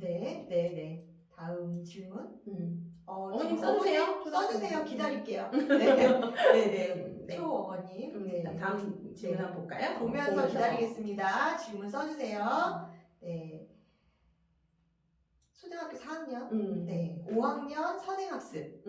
네. 다음 질문. 어머님 써주세요. 써주세요. 기다릴게요. 네. 초 어머님. 네. 다음 질문 한번 볼까요? 보면서 기다리겠습니다. 질문 써주세요. 네. 초등학교 4학년, 네, 5학년 선행학습,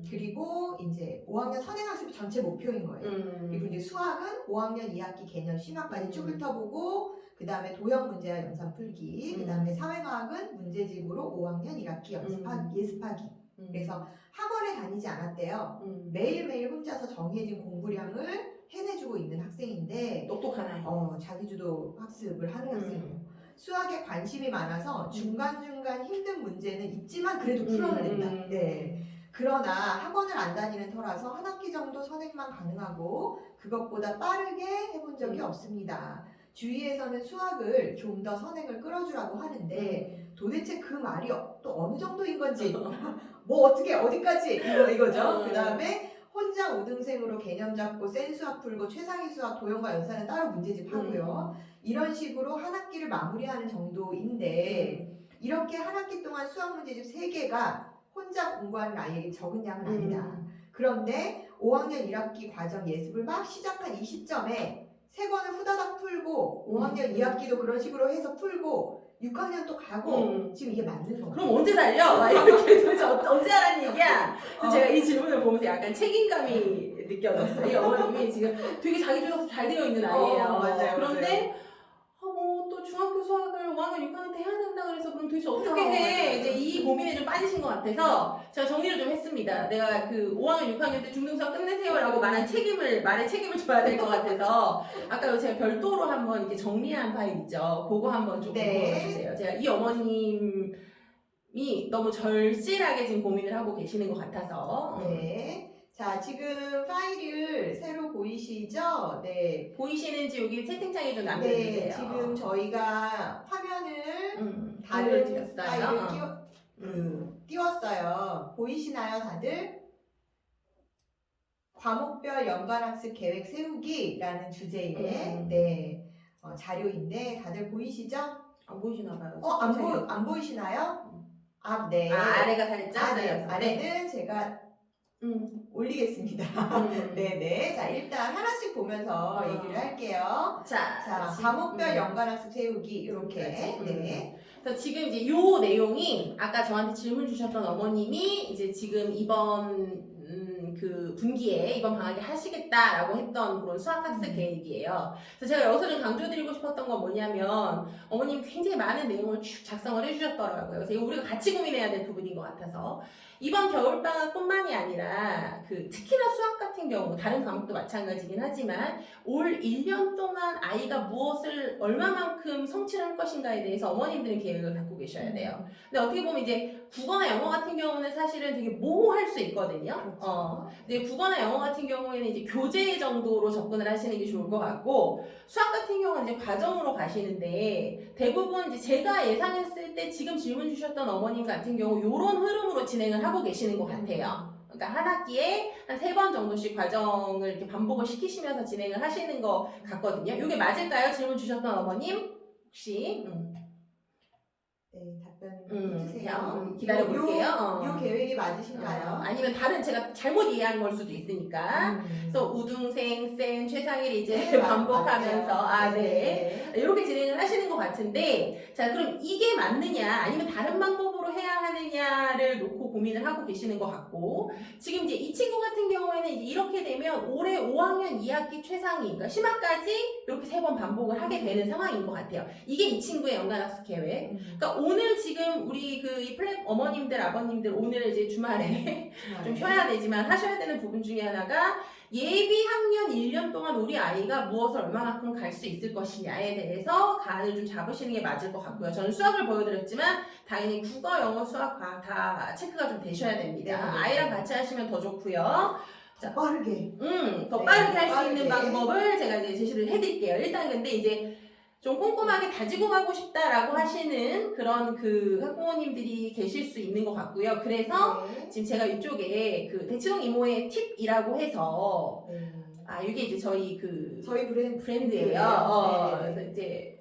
그리고 이제 5학년 선행학습이 전체 목표인 거예요. 그리고 이제 수학은 5학년 2학기 개념 심화까지 쭉 훑어보고, 그 다음에 도형 문제와 연산 풀기, 그 다음에 사회과학은 문제집으로 5학년 1학기 예습하기. 그래서 학원에 다니지 않았대요. 매일매일 혼자서 정해진 공부량을 해내주고 있는 학생인데, 똑똑하나요? 자기주도 학습을 하는 학생이에요. 수학에 관심이 많아서 중간중간 힘든 문제는 있지만 그래도 풀어낸다. 네. 그러나 학원을 안 다니는 터라서 한 학기 정도 선행만 가능하고 그것보다 빠르게 해본 적이 없습니다. 주위에서는 수학을 좀 더 선행을 끌어주라고 하는데 도대체 그 말이 또 어느 정도인 건지 뭐 어떻게 어디까지 이거죠. 그 다음에 혼자 우등생으로 개념 잡고 센 수학 풀고 최상위 수학 도형과 연산은 따로 문제집 하고요. 이런 식으로 한 학기를 마무리하는 정도인데 이렇게 한 학기 동안 수학 문제집 3개가 혼자 공부하는 아이에게 적은 양은 아니다. 그런데 5학년 1학기 과정 예습을 막 시작한 이 시점에 3권을 후다닥 풀고 5학년 2학기도 그런 식으로 해서 풀고 6학년 또 가고 지금 이게 맞는 건가요? 그럼 언제 달려? 이렇게 도대체 언제 하라는 얘기야? 그래서 제가 이 질문을 보면서 약간 책임감이 느껴졌어요. 이 어머님이 지금 되게 자기주도가 잘 되어 있는 아이예요. 맞아요. 그런데 또 중학교 수학을 5학년, 6학년 때 해야 된다 그래서 그럼 도대체 어떻게 해? 맞아요. 이제 이 고민에 좀 빠지신 것 같아서 제가 정리를 좀 했습니다. 내가 그 5학년, 6학년 때 중등수학 끝내세요라고 말에 책임을 져야 될 것 같아서 아까 제가 별도로 한번 이렇게 정리한 파일 있죠. 그거 한번 좀 보여주세요. 제가 이 어머님이 너무 절실하게 지금 고민을 하고 계시는 것 같아서. 네. 자, 지금 파일을 새로 보이시죠? 네. 보이시는지 여기 채팅창에 좀 남겨주세요. 네, 지금 저희가 화면을 다른 파일을 띄웠어요. 보이시나요, 다들? 과목별 연관학습 계획 세우기라는 주제의 자료인데 다들 보이시죠? 안 보이시나 봐요. 안 보이시나요? 네. 아래가 살짝. 네. 아래는 제가 올리겠습니다. 네네. 자, 일단 하나씩 보면서 얘기를 할게요. 자, 과목별 연관학습 세우기 이렇게. 네. 그래서 지금 이제 요 내용이 아까 저한테 질문 주셨던 어머님이 이제 지금 이번 그 분기에 이번 방학에 하시겠다라고 했던 그런 수학학습 계획이에요. 그래서 제가 여기서 좀 강조드리고 싶었던 건 뭐냐면 어머님이 굉장히 많은 내용을 쭉 작성을 해주셨더라고요. 그래서 이거 우리가 같이 고민해야 될 부분인 것 같아서 이번 겨울방학뿐만이 아니라 특히나 수학 같은 경우 다른 과목도 마찬가지긴 하지만 올 1년 동안 아이가 무엇을 얼마만큼 성취를 할 것인가에 대해서 어머님들은 계획을 갖고 계셔야 돼요. 근데 어떻게 보면 이제 국어나 영어 같은 경우는 사실은 되게 모호할 수 있거든요. 그렇죠. 근데 국어나 영어 같은 경우에는 이제 교재 정도로 접근을 하시는 게 좋을 것 같고 수학 같은 경우는 이제 과정으로 가시는데 대부분 이제 제가 예상했을 때 지금 질문 주셨던 어머님 같은 경우 이런 흐름으로 진행을 하고 계시는 것 같아요. 그러니까 한 학기에 한 3번 정도씩 과정을 이렇게 반복을 시키시면서 진행을 하시는 것 같거든요. 이게 맞을까요? 질문 주셨던 어머님 혹시? 네, 답변 해주세요. 기다려볼게요. 이 계획이 맞으신가요? 아니면 다른 제가 잘못 이해한 걸 수도 있으니까. 그래서 우등생, 센, 최상위를 이제 반복하면서 네. 이렇게 진행을 하시는 것 같은데 자 그럼 이게 맞느냐 아니면 다른 방법으로 해야 하느냐를 놓고 고민을 하고 계시는 것 같고 지금 이제 이 친구 같은 경우에는 이제 이렇게 되면 올해 5학년 2학기 최상위 그러니까 심화까지 이렇게 3번 반복을 하게 되는 상황인 것 같아요. 이게 이 친구의 연간학습 계획. 그러니까 오늘 지금 우리 이 플랫 어머님들 아버님들 오늘 이제 주말에 좀 쉬어야 되지만 하셔야 되는 부분 중에 하나가 예비 학년 1년 동안 우리 아이가 무엇을 얼마만큼 갈 수 있을 것이냐에 대해서 간을 좀 잡으시는 게 맞을 것 같고요. 저는 수학을 보여드렸지만 당연히 국어, 영어, 수학, 과학 다 체크가 좀 되셔야 됩니다. 네. 아이랑 같이 하시면 더 좋고요. 자, 빠르게. 더 빠르게 할 수 있는 방법을 제가 이제 제시를 해드릴게요. 일단 근데 이제 좀 꼼꼼하게 다지고 가고 싶다라고 하시는 그런 학부모님들이 계실 수 있는 것 같고요. 그래서 지금 제가 이쪽에 대치동 이모의 팁이라고 해서 이게 이제 저희 브랜드예요. 그래서 이제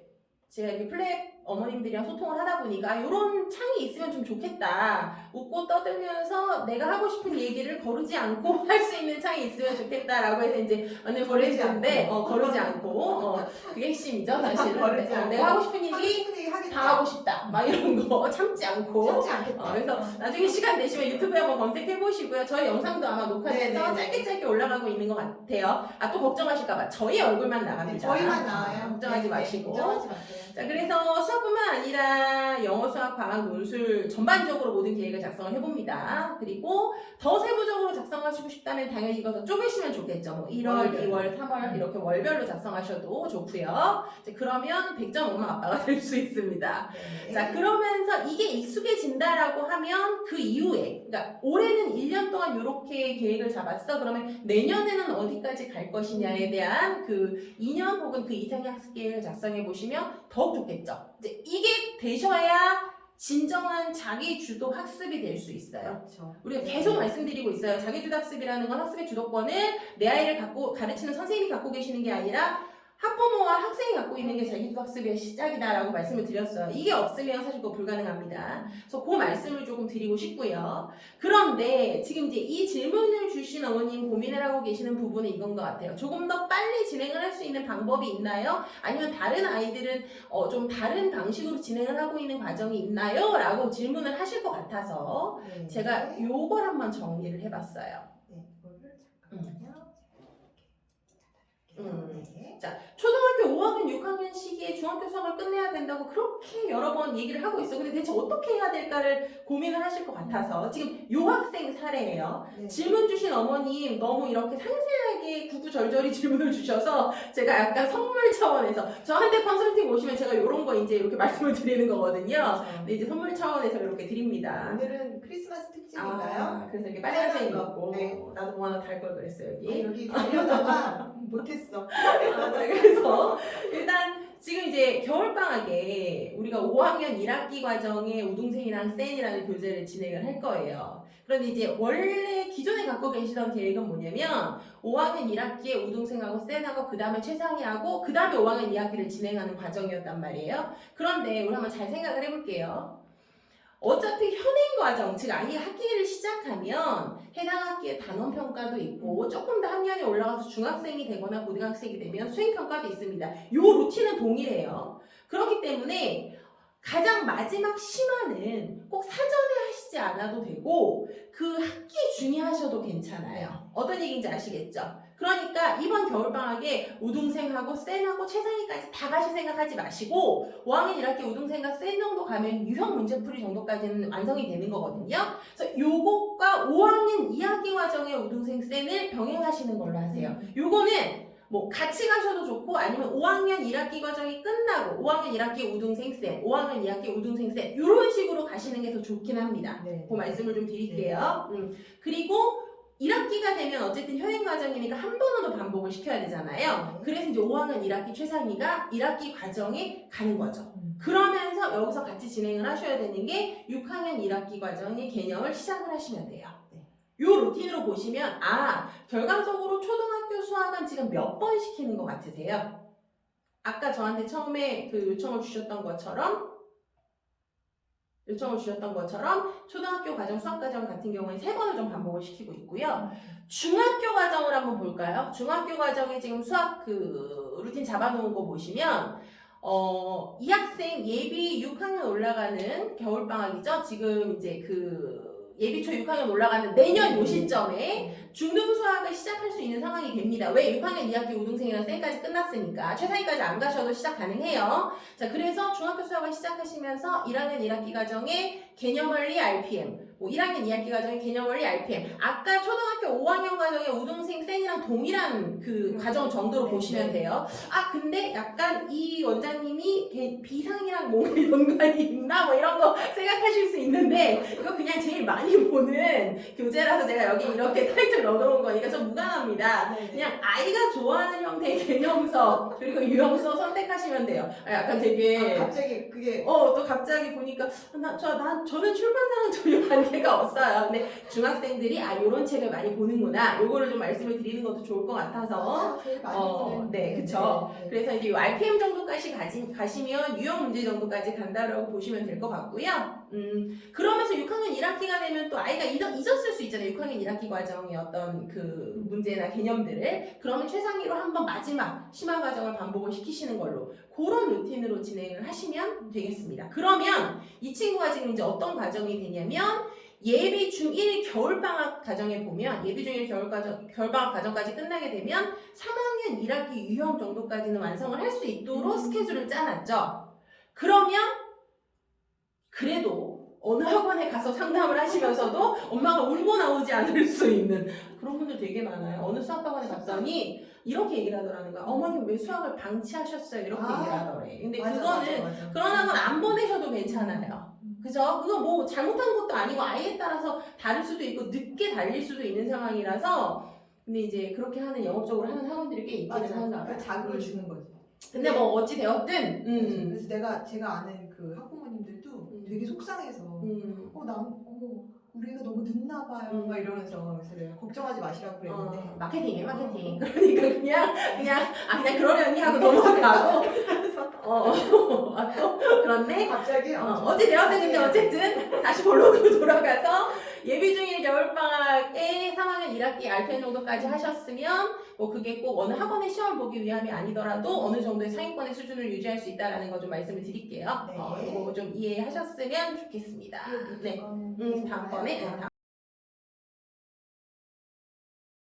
제가 이렇게 플랫 어머님들이랑 소통을 하다 보니까 이런 창이 있으면 좀 좋겠다. 웃고 떠들면서 내가 하고 싶은 얘기를 거르지 않고 할 수 있는 창이 있으면 좋겠다라고 해서 이제 오늘 보내주는데 거르지 않고 그게 핵심이죠 사실은. 거르지 않고. 내가 하고 싶은 얘기 다 하고 싶다. 막 이런 거 참지 않고. 참지 않겠다. 그래서 나중에 시간 되시면 유튜브에 한번 검색해 보시고요. 저희 영상도 아마 녹화돼서 짧게 올라가고 있는 것 같아요. 아, 또 걱정하실까봐 저희 얼굴만 나갑니다. 저희만 나와요. 걱정하지 마시고. 걱정하지 마세요. 자, 그래서 수학뿐만 아니라 영어, 수학, 과학, 논술 전반적으로 모든 계획을 작성을 해봅니다. 그리고 더 세부적으로 작성하시고 싶다면 당연히 이거 더 쪼개시면 좋겠죠. 뭐 1월, 2월, 3월 이렇게 월별로 작성하셔도 좋고요. 자, 그러면 100점 엄마 아빠가 될 수 있습니다. 네. 자, 그러면서 이게 익숙해진다라고 하면 그 이후에, 그러니까 올해는 1년 동안 이렇게 계획을 잡았어. 그러면 내년에는 어디까지 갈 것이냐에 대한 그 2년 혹은 그 이상의 학습 계획을 작성해 보시면 더욱 좋겠죠. 이제 이게 되셔야 진정한 자기주도 학습이 될 수 있어요. 그렇죠. 우리가 계속 말씀드리고 있어요. 자기주도 학습이라는 건 학습의 주도권을 내 아이를 가르치는 선생님이 갖고 계시는 게 아니라 학부모와 학생이 갖고 있는 게 자기주도 학습의 시작이다라고 말씀을 드렸어요. 이게 없으면 사실 그거 불가능합니다. 그래서 그 말씀을 조금 드리고 싶고요. 그런데 지금 이제 이 질문을 주신 어머님 고민을 하고 계시는 부분은 이건 것 같아요. 조금 더 빨리 진행을 할 수 있는 방법이 있나요? 아니면 다른 아이들은 좀 다른 방식으로 진행을 하고 있는 과정이 있나요? 라고 질문을 하실 것 같아서 네. 제가 요걸 한번 정리를 해봤어요. 네, 이거를 잠깐만요. 네. 자, 초등학교 5학년, 6학년 시기에 중학교 수학을 끝내야 된다고 그렇게 여러 번 얘기를 하고 있어. 근데 대체 어떻게 해야 될까를 고민을 하실 것 같아서 지금 요 학생 사례예요. 네. 질문 주신 어머님 너무 이렇게 상세하게 구구절절히 질문을 주셔서 제가 약간 선물 차원에서 저한테 컨설팅 오시면 제가 요런 거 이제 이렇게 말씀을 드리는 거거든요. 그렇죠. 근데 이제 선물 차원에서 이렇게 드립니다. 오늘은 크리스마스 특집인가요? 아, 그래서 이렇게 빨간색 빨간 거. 있고 네. 나도 뭐 하나 달 걸 그랬어요 여기. 여기 가려다가 못했어. 자, 그래서 일단 지금 이제 겨울방학에 우리가 5학년 1학기 과정에 우등생이랑 센이라는 교재를 진행을 할 거예요. 그런데 이제 원래 기존에 갖고 계시던 계획은 뭐냐면 5학년 1학기에 우등생하고 센하고 그 다음에 최상위하고 그 다음에 5학년 2학기를 진행하는 과정이었단 말이에요. 그런데 우리 한번 잘 생각을 해볼게요. 어차피 현행 과정, 즉 아이가 학기를 시작하면 해당 학기에 단원평가도 있고 조금 더 학년이 올라가서 중학생이 되거나 고등학생이 되면 수행평가도 있습니다. 요 루틴은 동일해요. 그렇기 때문에 가장 마지막 심화는 꼭 사전에 하시지 않아도 되고 그 학기 중에 하셔도 괜찮아요. 어떤 얘기인지 아시겠죠? 그러니까 이번 겨울방학에 우등생하고 센하고 최상위까지 다 가실 생각하지 마시고 5학년 1학기 우등생과 센 정도 가면 유형 문제풀이 정도까지는 완성이 되는 거거든요. 그래서 요것과 5학년 2학기 과정의 우등생 센을 병행하시는 걸로 하세요. 요거는 뭐 같이 가셔도 좋고 아니면 5학년 1학기 과정이 끝나고 5학년 1학기 우등생 쌤, 5학년 2학기 우등생 쌤 이런 식으로 가시는 게 더 좋긴 합니다. 네. 그 말씀을 좀 드릴게요. 그리고 1학기가 되면 어쨌든 현행 과정이니까 한 번은 더 반복을 시켜야 되잖아요. 그래서 이제 5학년 1학기 최상위가 1학기 과정에 가는 거죠. 그러면서 여기서 같이 진행을 하셔야 되는 게 6학년 1학기 과정의 개념을 시작을 하시면 돼요. 요 루틴으로 보시면 결과적으로 초등학교 수학은 지금 몇 번 시키는 것 같으세요? 아까 저한테 처음에 그 요청을 주셨던 것처럼 초등학교 과정, 수학 과정 같은 경우에 3번을 좀 반복을 시키고 있고요. 중학교 과정을 한번 볼까요? 중학교 과정에 지금 수학 그 루틴 잡아놓은 거 보시면 이 학생 예비 6학년 올라가는 겨울방학이죠. 지금 이제 그 예비초 6학년 올라가는 내년 요 시점에 중등 수학을 시작할 수 있는 상황이 됩니다. 왜? 6학년 2학기 우등생이랑 쌤까지 끝났으니까 최상위까지 안 가셔도 시작 가능해요. 자, 그래서 중학교 수학을 시작하시면서 1학년 1학기 과정에 개념원리 RPM, 1학년 2학기 과정에 개념원리 RPM, 아까 초등학교 5학년 과정에 우등생 쌤이랑 동일한 그 과정 정도로 보시면 돼요. 근데 약간 이 원장님이 비상이랑 뭔가 연관이 있나 뭐 이런 거 생각하실 수 있는데 이거 그냥 제일 많이 보는 교재라서 제가 여기 이렇게 타이틀 넣어놓은 거니까 좀 무관합니다. 그냥 아이가 좋아하는 형태의 개념서 그리고 유형서 선택하시면 돼요. 약간 되게 갑자기 그게 또 갑자기 보니까 저는 출판사는 전혀 관계 관계가 없어요. 근데 중학생들이 요런 책을 많이 보는구나. 요거를 좀 말씀을 드리는 것도 좋을 것 같아서. 제일 많이 보는. 네, 그쵸. 네, 네. 그래서 이제 요 RPM 정도까지 가시면 유형 문제 정도까지 간다라고 보시면 될 것 같고요. 그러면서 6학년 1학기가 되면 또 아이가 잊었을 수 있잖아요. 6학년 1학기 과정의 어떤 그 문제나 개념들을. 그러면 최상위로 한번 마지막 심화 과정을 반복을 시키시는 걸로 그런 루틴으로 진행을 하시면 되겠습니다. 그러면 이 친구가 지금 이제 어떤 과정이 되냐면 예비 중1 겨울방학 과정에 보면 예비 중1 겨울방학 과정까지 끝나게 되면 3학년 1학기 유형 정도까지는 완성을 할 수 있도록 스케줄을 짜놨죠. 그러면 그래도 어느 학원에 가서 상담을 하시면서도 엄마가 울고 나오지 않을 수 있는 그런 분들 되게 많아요. 어느 수학학원에 갔더니 이렇게 얘기를 하더라는 거야. 어머님 왜 수학을 방치하셨어요? 이렇게 얘기를 하더래. 근데 그거는 맞아. 그런 학원 안 보내셔도 괜찮아요. 그죠? 그거 뭐 잘못한 것도 아니고 아이에 따라서 다를 수도 있고 늦게 달릴 수도 있는 상황이라서 근데 이제 그렇게 하는 영업적으로 하는 학원들이 꽤 있기는 한가 봐요. 그 자극을 주는 거지. 근데 뭐 어찌 되었든 그래서 제가 아는 그 학부모님들도 되게 속상해서 우리가 너무 늦나 봐요 막 이러면서 그래서 내가 걱정하지 마시라고 그랬는데 마케팅이에요 마케팅. 그러니까 그냥 그러려니 하고 넘어가고 또 그런데 갑자기 어찌 되었든 근데 어쨌든 다시 본론으로 돌아가서 예비 중일 겨울방학에 3학년 1학기 RPM 정도까지 하셨으면 뭐 그게 꼭 어느 학원의 시험을 보기 위함이 아니더라도 어느 정도의 상위권의 수준을 유지할 수 있다는 거 좀 말씀을 드릴게요. 네. 이거 좀 이해하셨으면 좋겠습니다. 네. 다음번에